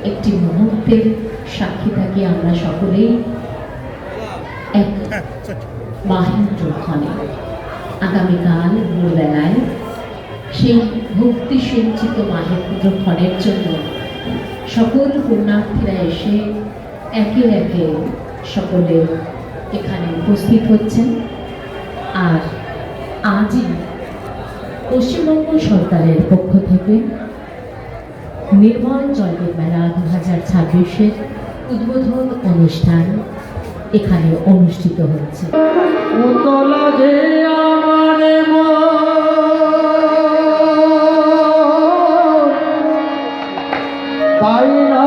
একটি মুহূর্তের সাক্ষী থাকি আমরা সকলেই। এক মাহেন্দ্রক্ষণে আগামীকাল ভোরবেলায় সেই ভক্তি সঞ্চিত মাহেন্দ্রক্ষণের জন্য সকল পুণ্যার্থীরা এসে একে একে সকলে এখানে উপস্থিত হচ্ছেন। আর আজই পশ্চিমবঙ্গ সরকারের পক্ষ থেকে নির্মল জয়দেব মেলা 2026-এর উদ্বোধন অনুষ্ঠান এখানে অনুষ্ঠিত হচ্ছে। তাই না